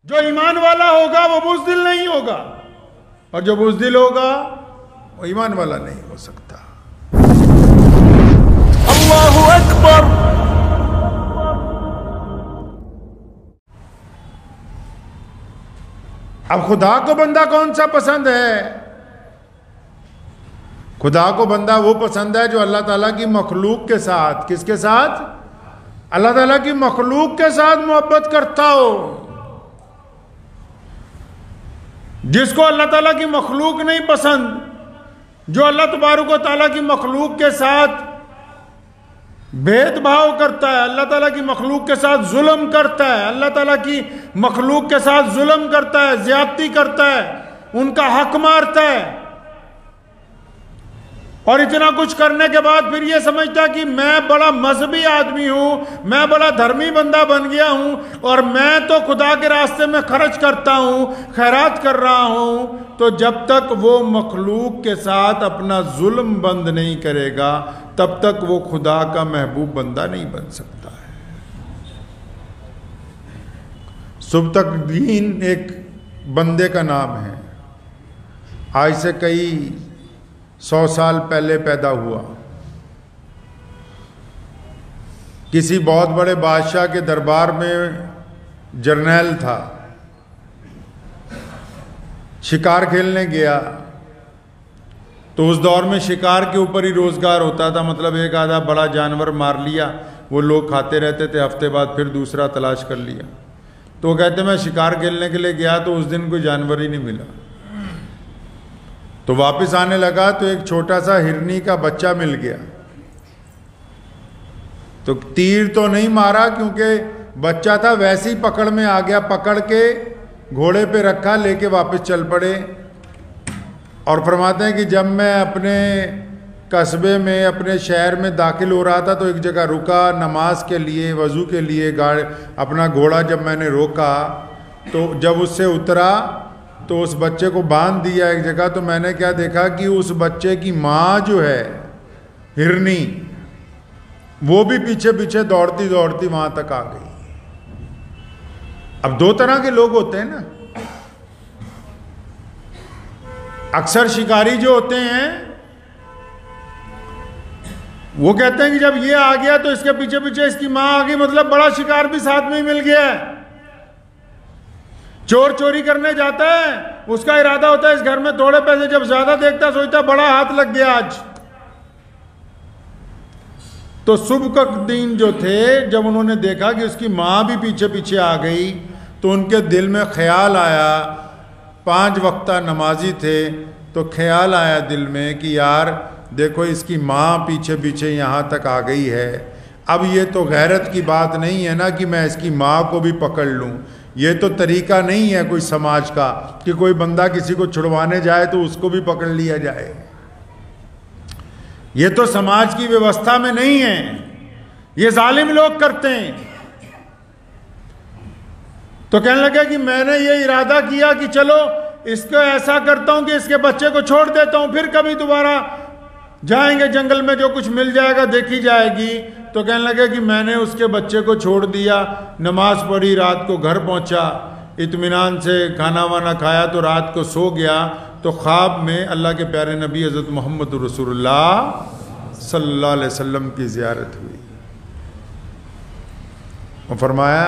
جو ایمان والا ہوگا وہ بزدل نہیں ہوگا، اور جو بزدل ہوگا وہ ایمان والا نہیں ہو سکتا۔ اللہ اکبر۔ اب خدا کو بندہ کون سا پسند ہے؟ خدا کو بندہ وہ پسند ہے جو اللہ تعالیٰ کی مخلوق کے ساتھ، کس کے ساتھ؟ اللہ تعالیٰ کی مخلوق کے ساتھ محبت کرتا ہو۔ جس کو اللہ تعالیٰ کی مخلوق نہیں پسند، جو اللہ تبارک و تعالیٰ کی مخلوق کے ساتھ بھید بھاؤ کرتا ہے، اللہ تعالیٰ کی مخلوق کے ساتھ ظلم کرتا ہے، اللہ تعالیٰ کی مخلوق کے ساتھ ظلم کرتا ہے، زیادتی کرتا ہے، ان کا حق مارتا ہے، اور اتنا کچھ کرنے کے بعد پھر یہ سمجھتا کہ میں بڑا مذہبی آدمی ہوں، میں بڑا دھرمی بندہ بن گیا ہوں، اور میں تو خدا کے راستے میں خرچ کرتا ہوں، خیرات کر رہا ہوں، تو جب تک وہ مخلوق کے ساتھ اپنا ظلم بند نہیں کرے گا تب تک وہ خدا کا محبوب بندہ نہیں بن سکتا ہے۔ سبکتگین ایک بندے کا نام ہے، آج سے کئی 100 سال پہلے پیدا ہوا، کسی بہت بڑے بادشاہ کے دربار میں جرنیل تھا، شکار کھیلنے گیا، تو اس دور میں شکار کے اوپر ہی روزگار ہوتا تھا، مطلب ایک آدھا بڑا جانور مار لیا، وہ لوگ کھاتے رہتے تھے، ہفتے بعد پھر دوسرا تلاش کر لیا۔ تو وہ کہتے میں شکار کھیلنے کے لیے گیا تو اس دن کوئی جانور ہی نہیں ملا، تو واپس آنے لگا تو ایک چھوٹا سا ہرنی کا بچہ مل گیا، تو تیر تو نہیں مارا کیونکہ بچہ تھا، ویسی پکڑ میں آ گیا، پکڑ کے گھوڑے پہ رکھا، لے کے واپس چل پڑے۔ اور فرماتے ہیں کہ جب میں اپنے قصبے میں، اپنے شہر میں داخل ہو رہا تھا تو ایک جگہ رکا نماز کے لیے، وضو کے لیے، اپنا گھوڑا جب میں نے روکا تو جب اس سے اترا تو اس بچے کو باندھ دیا ایک جگہ، تو میں نے کیا دیکھا کہ اس بچے کی ماں جو ہے ہرنی، وہ بھی پیچھے پیچھے دوڑتی دوڑتی وہاں تک آ گئی۔ اب دو طرح کے لوگ ہوتے ہیں نا، اکثر شکاری جو ہوتے ہیں وہ کہتے ہیں کہ جب یہ آ گیا تو اس کے پیچھے پیچھے اس کی ماں آ گئی، مطلب بڑا شکار بھی ساتھ میں ہی مل گیا ہے۔ چور چوری کرنے جاتا ہے، اس کا ارادہ ہوتا ہے اس گھر میں تھوڑے پیسے، جب زیادہ دیکھتا سوچتا بڑا ہاتھ لگ گیا آج۔ تو سبکتگین جو تھے، جب انہوں نے دیکھا کہ اس کی ماں بھی پیچھے پیچھے آ گئی تو ان کے دل میں خیال آیا، 5 وقتہ نمازی تھے، تو خیال آیا دل میں کہ یار دیکھو اس کی ماں پیچھے پیچھے یہاں تک آ گئی ہے، اب یہ تو غیرت کی بات نہیں ہے نا کہ میں اس کی ماں کو بھی پکڑ لوں، یہ تو طریقہ نہیں ہے کوئی سماج کا کہ کوئی بندہ کسی کو چھڑوانے جائے تو اس کو بھی پکڑ لیا جائے، یہ تو سماج کی ویوستھا میں نہیں ہے، یہ ظالم لوگ کرتے ہیں۔ تو کہنے لگا کہ میں نے یہ ارادہ کیا کہ چلو اس کو ایسا کرتا ہوں کہ اس کے بچے کو چھوڑ دیتا ہوں، پھر کبھی دوبارہ جائیں گے جنگل میں، جو کچھ مل جائے گا دیکھی جائے گی۔ تو کہنے لگا کہ میں نے اس کے بچے کو چھوڑ دیا، نماز پڑھی، رات کو گھر پہنچا، اطمینان سے کھانا وانا کھایا تو رات کو سو گیا، تو خواب میں اللہ کے پیارے نبی حضرت محمد رسول اللہ صلی اللہ علیہ وسلم کی زیارت ہوئی، اور فرمایا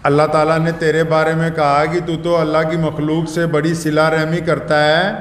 اللہ تعالیٰ نے تیرے بارے میں کہا کہ تو اللہ کی مخلوق سے بڑی صلہ رحمی کرتا ہے،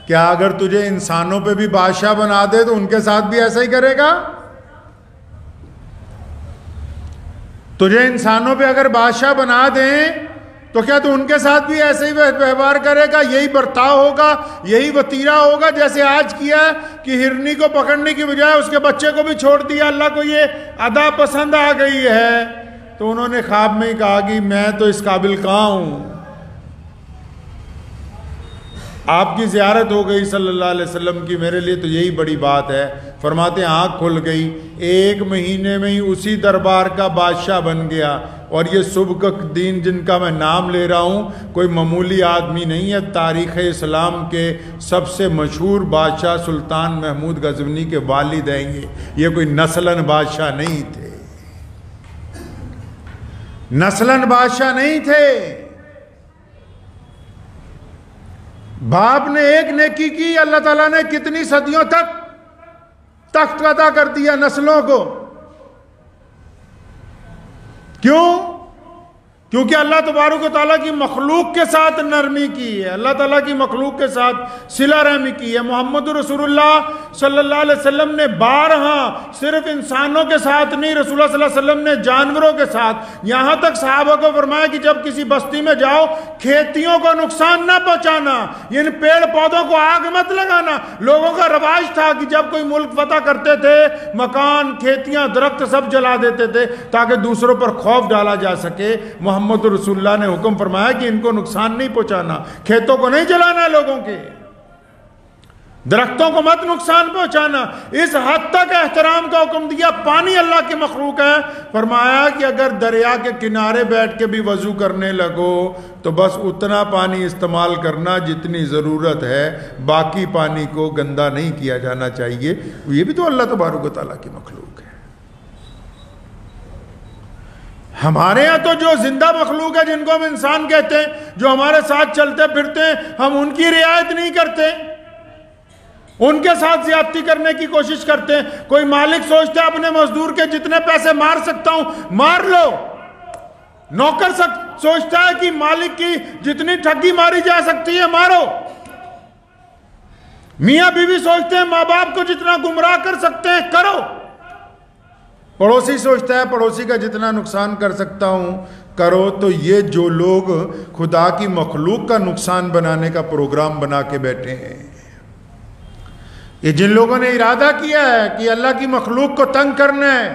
کیا اگر تجھے انسانوں پہ بھی بادشاہ بنا دے تو ان کے ساتھ بھی ایسا ہی کرے گا؟ تجھے انسانوں پہ اگر بادشاہ بنا دیں تو کیا تو ان کے ساتھ بھی ایسے ہی ویوہار کرے گا، یہی برتاؤ ہوگا، یہی وتیرہ ہوگا جیسے آج کیا ہے کہ ہرنی کو پکڑنے کی بجائے اس کے بچے کو بھی چھوڑ دیا؟ اللہ کو یہ ادا پسند آ گئی ہے۔ تو انہوں نے خواب میں ہی کہا کہ میں تو اس قابل کہاں ہوں۔ آپ کی زیارت ہو گئی صلی اللہ علیہ وسلم کی، میرے لیے تو یہی بڑی بات ہے۔ فرماتے ہیں آنکھ کھل گئی، 1 مہینے میں ہی اسی دربار کا بادشاہ بن گیا، اور یہ سبکتگین جن کا میں نام لے رہا ہوں کوئی معمولی آدمی نہیں ہے، تاریخ اسلام کے سب سے مشہور بادشاہ سلطان محمود غزنوی کے والد ہیں یہ کوئی نسلاً بادشاہ نہیں تھے۔ نسلن بادشاہ نہیں تھے. باپ نے ایک نیکی کی، اللہ تعالیٰ نے کتنی صدیوں تک تخت عطا کر دیا نسلوں کو. کیوں؟ کیونکہ اللہ تبارک و تعالیٰ کی مخلوق کے ساتھ نرمی کی ہے، اللہ تعالیٰ کی مخلوق کے ساتھ صلہ رحمی کی ہے. محمد رسول اللہ صلی اللہ علیہ وسلم نے بارہا صرف انسانوں کے ساتھ نہیں، رسول اللہ صلی اللہ علیہ وسلم نے جانوروں کے ساتھ، یہاں تک صحابہ کو فرمایا کہ جب کسی بستی میں جاؤ کھیتیوں کو نقصان نہ پہنچانا، یعنی پیڑ پودوں کو آگ مت لگانا. لوگوں کا رواج تھا کہ جب کوئی ملک فتح کرتے تھے مکان، کھیتیاں، درخت سب جلا دیتے تھے تاکہ دوسروں پر خوف ڈالا جا سکے. محمد رسول اللہ نے حکم فرمایا کہ ان کو نقصان نہیں پہنچانا، کھیتوں کو نہیں جلانا، لوگوں کے درختوں کو مت نقصان پہنچانا. اس حد تک احترام کا حکم دیا. پانی اللہ کی مخلوق ہے، فرمایا کہ اگر دریا کے کنارے بیٹھ کے بھی وضو کرنے لگو تو بس اتنا پانی استعمال کرنا جتنی ضرورت ہے، باقی پانی کو گندا نہیں کیا جانا چاہیے. یہ بھی تو اللہ تبارک و تعالیٰ کی مخلوق ہے. ہمارے ہاں تو جو زندہ مخلوق ہے جن کو ہم انسان کہتے ہیں، جو ہمارے ساتھ چلتے پھرتے ہیں، ہم ان کی رعایت نہیں کرتے، ان کے ساتھ زیادتی کرنے کی کوشش کرتے ہیں. کوئی مالک سوچتا ہے اپنے مزدور کے جتنے پیسے مار سکتا ہوں مار لو. نوکر سوچتا ہے کہ مالک کی جتنی ٹھگی ماری جا سکتی ہے مارو. میاں بیوی سوچتے ہیں ماں باپ کو جتنا گمراہ کر سکتے ہیں کرو. پڑوسی سوچتا ہے پڑوسی کا جتنا نقصان کر سکتا ہوں کرو. تو یہ جو لوگ خدا کی مخلوق کا نقصان بنانے کا پروگرام بنا کے بیٹھے ہیں، یہ جن لوگوں نے ارادہ کیا ہے کہ اللہ کی مخلوق کو تنگ کرنا ہے،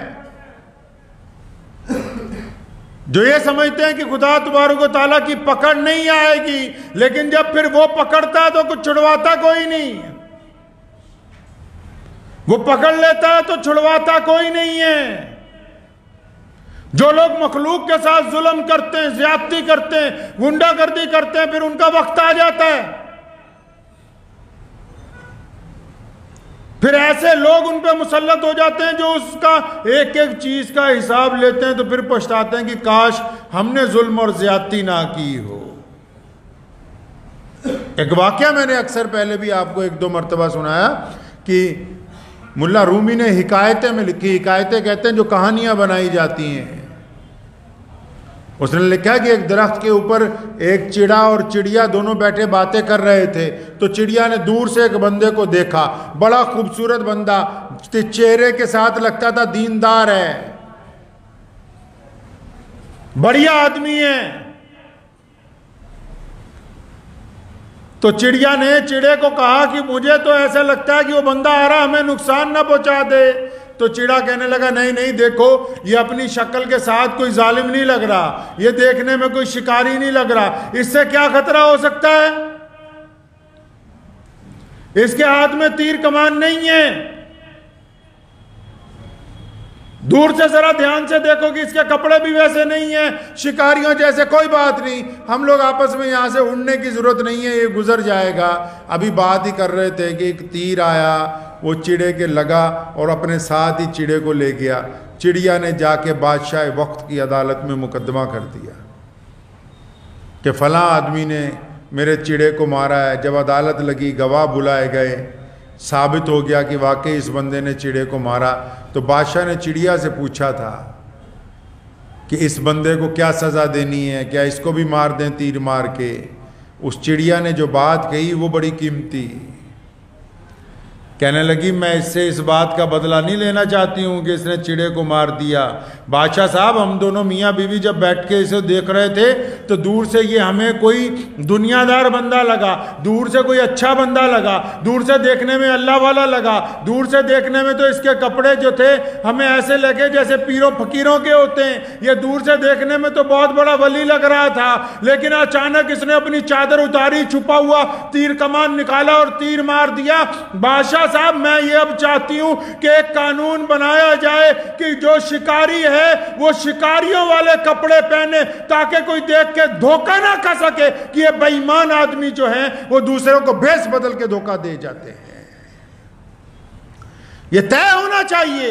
جو یہ سمجھتے ہیں کہ خدا تبارک و تعالیٰ کی پکڑ نہیں آئے گی، لیکن جب پھر وہ پکڑتا ہے تو کچھ چھڑواتا کوئی نہیں، وہ پکڑ لیتا ہے تو چھڑواتا کوئی نہیں ہے. جو لوگ مخلوق کے ساتھ ظلم کرتے ہیں، زیادتی کرتے ہیں، غنڈہ گردی کرتے ہیں، پھر ان کا وقت آ جاتا ہے، پھر ایسے لوگ ان پہ مسلط ہو جاتے ہیں جو اس کا ایک ایک چیز کا حساب لیتے ہیں، تو پھر پچھتاتے ہیں کہ کاش ہم نے ظلم اور زیادتی نہ کی ہو. ایک واقعہ میں نے اکثر پہلے بھی آپ کو ایک دو مرتبہ سنایا کہ ملا رومی نے حکایتیں میں لکھی. حکایتیں کہتے ہیں جو کہانیاں بنائی جاتی ہیں. اس نے لکھا کہ ایک درخت کے اوپر ایک چڑا اور چڑیا دونوں بیٹھے باتیں کر رہے تھے. تو چڑیا نے دور سے ایک بندے کو دیکھا، بڑا خوبصورت بندہ، چہرے کے ساتھ لگتا تھا دیندار ہے، بڑھیا آدمی ہے. تو چڑیا نے چڑے کو کہا کہ مجھے تو ایسا لگتا ہے کہ وہ بندہ آ رہا ہمیں نقصان نہ پہنچا دے. تو چڑا کہنے لگا نہیں نہیں، دیکھو یہ اپنی شکل کے ساتھ کوئی ظالم نہیں لگ رہا، یہ دیکھنے میں کوئی شکاری نہیں لگ رہا، اس سے کیا خطرہ ہو سکتا ہے؟ اس کے ہاتھ میں تیر کمان نہیں ہے. دور سے ذرا دھیان سے دیکھو کہ اس کے کپڑے بھی ویسے نہیں ہیں شکاریوں جیسے. کوئی بات نہیں، ہم لوگ آپس میں یہاں سے اڑنے کی ضرورت نہیں ہے، یہ گزر جائے گا. ابھی بات ہی کر رہے تھے کہ ایک تیر آیا، وہ چڑے کے لگا اور اپنے ساتھ ہی چڑے کو لے گیا. چڑیا نے جا کے بادشاہ وقت کی عدالت میں مقدمہ کر دیا کہ فلاں آدمی نے میرے چڑے کو مارا ہے. جب عدالت لگی، گواہ بلائے گئے، ثابت ہو گیا کہ واقعی اس بندے نے چڑے کو مارا. تو بادشاہ نے چڑیا سے پوچھا تھا کہ اس بندے کو کیا سزا دینی ہے، کیا اس کو بھی مار دیں تیر مار کے؟ اس چڑیا نے جو بات کہی وہ بڑی قیمتی، کہنے لگی میں اس سے اس بات کا بدلہ نہیں لینا چاہتی ہوں کہ اس نے چڑے کو مار دیا. بادشاہ صاحب، ہم دونوں میاں بیوی جب بیٹھ کے اسے دیکھ رہے تھے تو دور سے یہ ہمیں کوئی دنیا دار بندہ لگا، دور سے کوئی اچھا بندہ لگا، دور سے دیکھنے میں اللہ والا لگا، دور سے دیکھنے میں تو اس کے کپڑے جو تھے ہمیں ایسے لگے جیسے پیروں فقیروں کے ہوتے ہیں، یہ دور سے دیکھنے میں تو بہت بڑا ولی لگ رہا تھا. لیکن اچانک اس نے اپنی چادر اتاری، چھپا ہوا تیر کمان نکالا اور تیر مار دیا. بادشاہ صاحب، میں یہ اب چاہتی ہوں کہ ایک قانون بنایا جائے کہ جو شکاری ہے وہ شکاریوں والے کپڑے پہنے تاکہ کوئی دیکھ کے دھوکہ نہ کھا سکے کہ یہ بے ایمان آدمی جو ہیں وہ دوسروں کو بھیس بدل کے دھوکہ دے جاتے ہیں. یہ طے ہونا چاہیے.